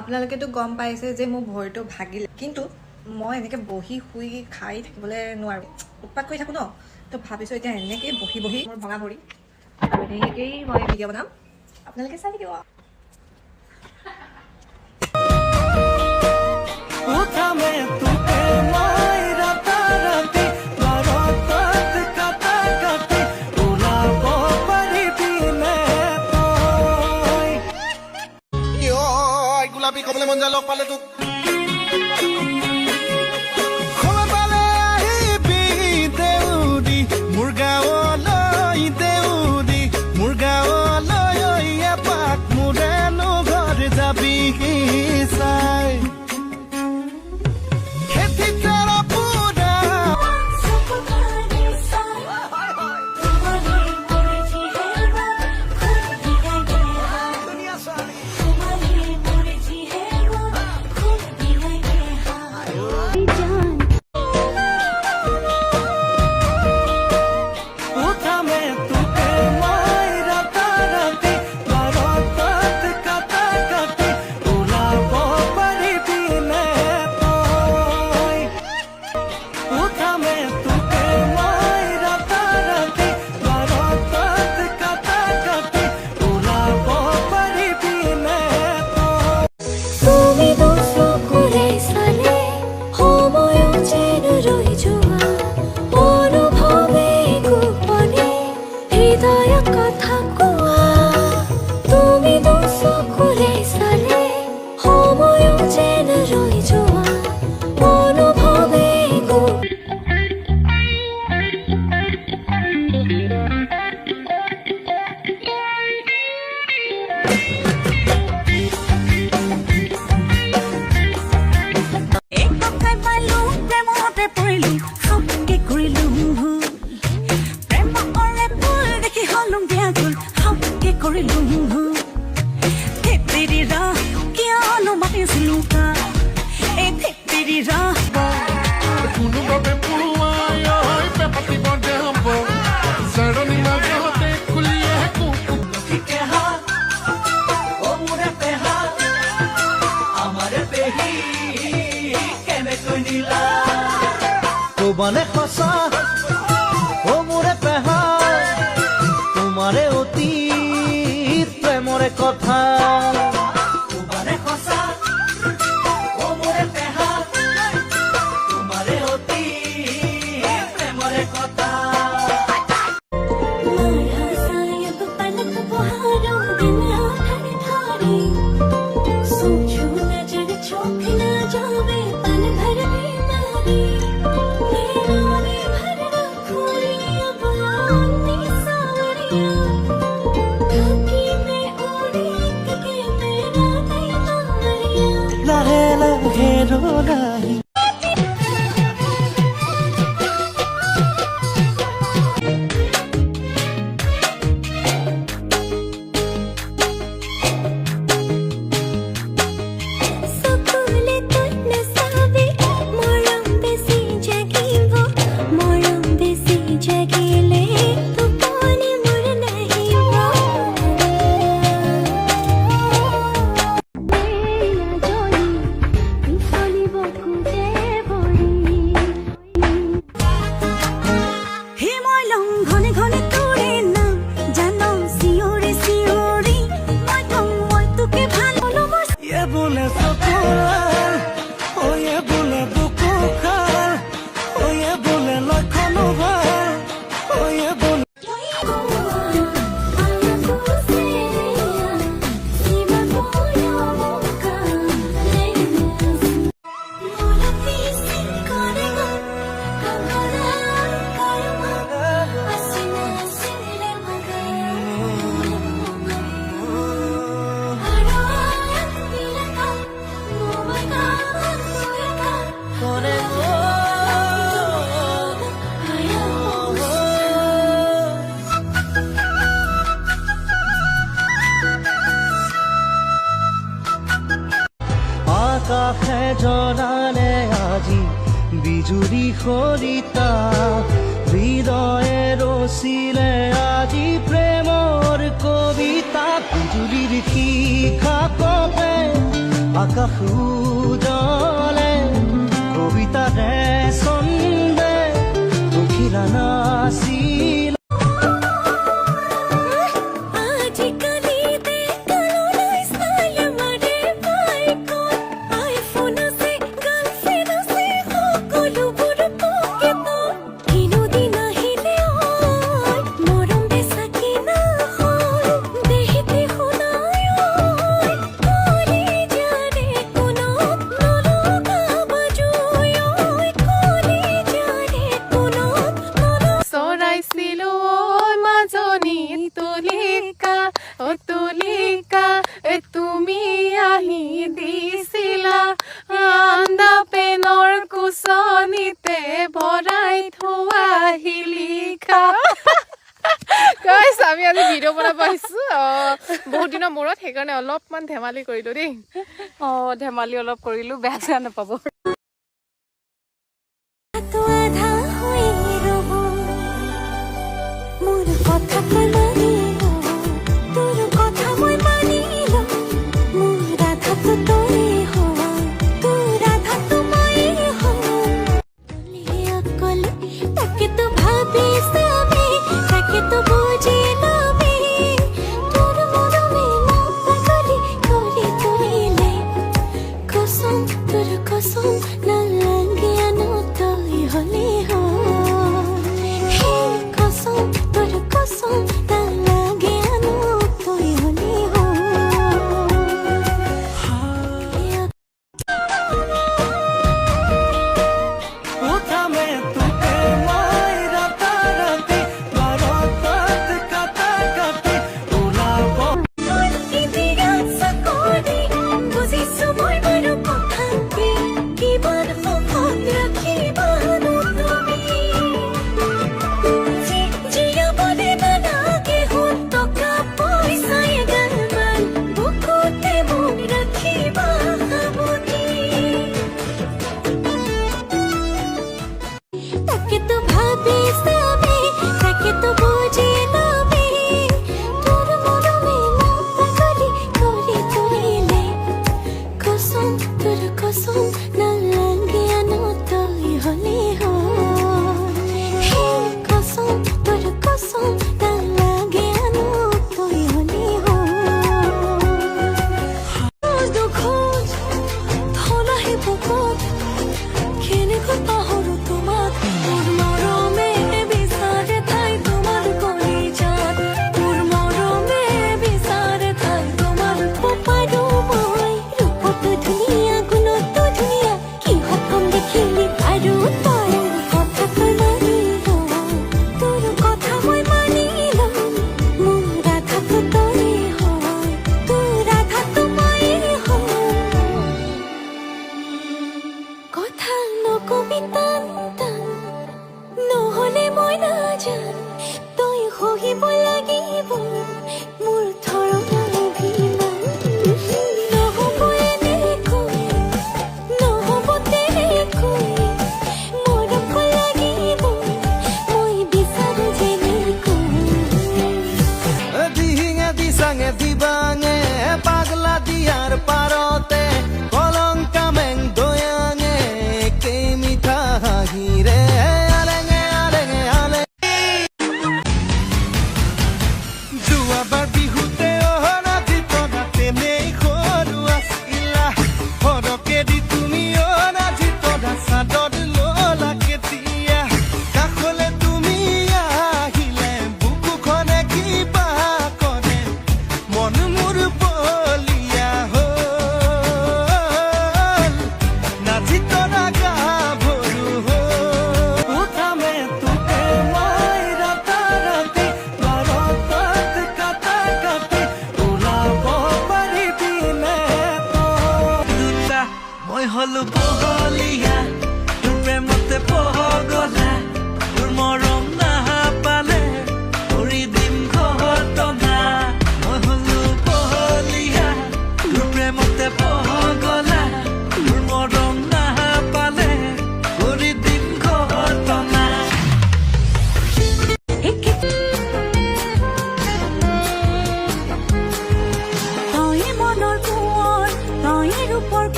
আপোনালোকেতো গম পাইছে যে মোৰ ভৰিটো ভাগিলে, কিন্তু মই এনেকৈ বহি শুই খাই থাকিবলৈ নোৱাৰোঁ, উৎপাত কৰি থাকোঁ ন। তো ভাবিছোঁ এতিয়া এনেকৈ বহি বহি মোৰ ভঙা ভৰি আৰু এনেকৈয়ে মই ভিডিঅ' বনাম, আপোনালোকে চাই থাকিব। গোলাপী কবলৈ মন যায় লগ পালে তোক মানে সঁচা ও মোৰে পেহা তোমাৰে অতি প্ৰেমৰে কথা মানে সঁচা ও মোৰে পেহা তোমাৰে অতি প্ৰেমৰে কথা আকাশে জনালে আজি বিজুলী সৰিতা হৃদয়েৰ ৰচিলে আজি প্ৰেমৰ কবিতা বিজুলীৰ শিখা কপে আকাশ উজলে কবিতাৰে ছন্দে দুখিলা নাছিল চৰাইছিলো ঐ মাজনী তুলিকা অ তুলিকা তুমি আহি দিছিলা আন্দা পেনৰ কুচনিতে ভৰাই থোৱা শিলিখা গাইছ আমি আজি ভিডিঅ' বনাব আহিছো বহুত দিনৰ মূৰত সেইকাৰণে অলপমান ধেমালি কৰিলো দেই ধেমালি অলপ কৰিলো বেয়া চেয়া নাপাব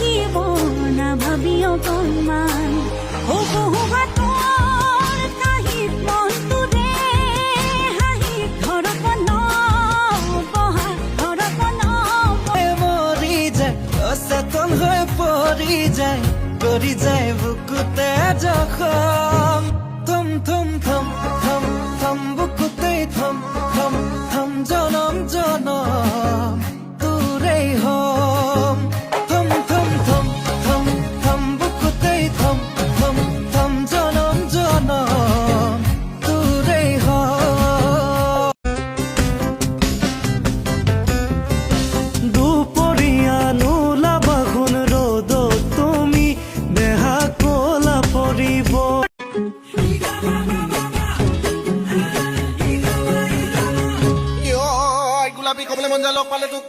আহিব নাভাবি অকণমান বহুবা তোৰ কাহিত মনটোৰে হাঁহিত ধৰপন বহা ধৰপন মৰি যায় অচেতন হৈ পৰি যায় কৰি যায় বুকুতে জখম থম থম থম থম থম বুকুতেই থম থম থম জনম জনম তোৰেই হম থম থম থম থম থম বুকুতেই থম থম থম জনম জনম তোৰেই হম দুপৰীয়া নোলাবাখোন ৰ'দত তুমি দেহা কলা পৰিব কি হয় গোলাপী কমলে মন যায় লগ পালে তোক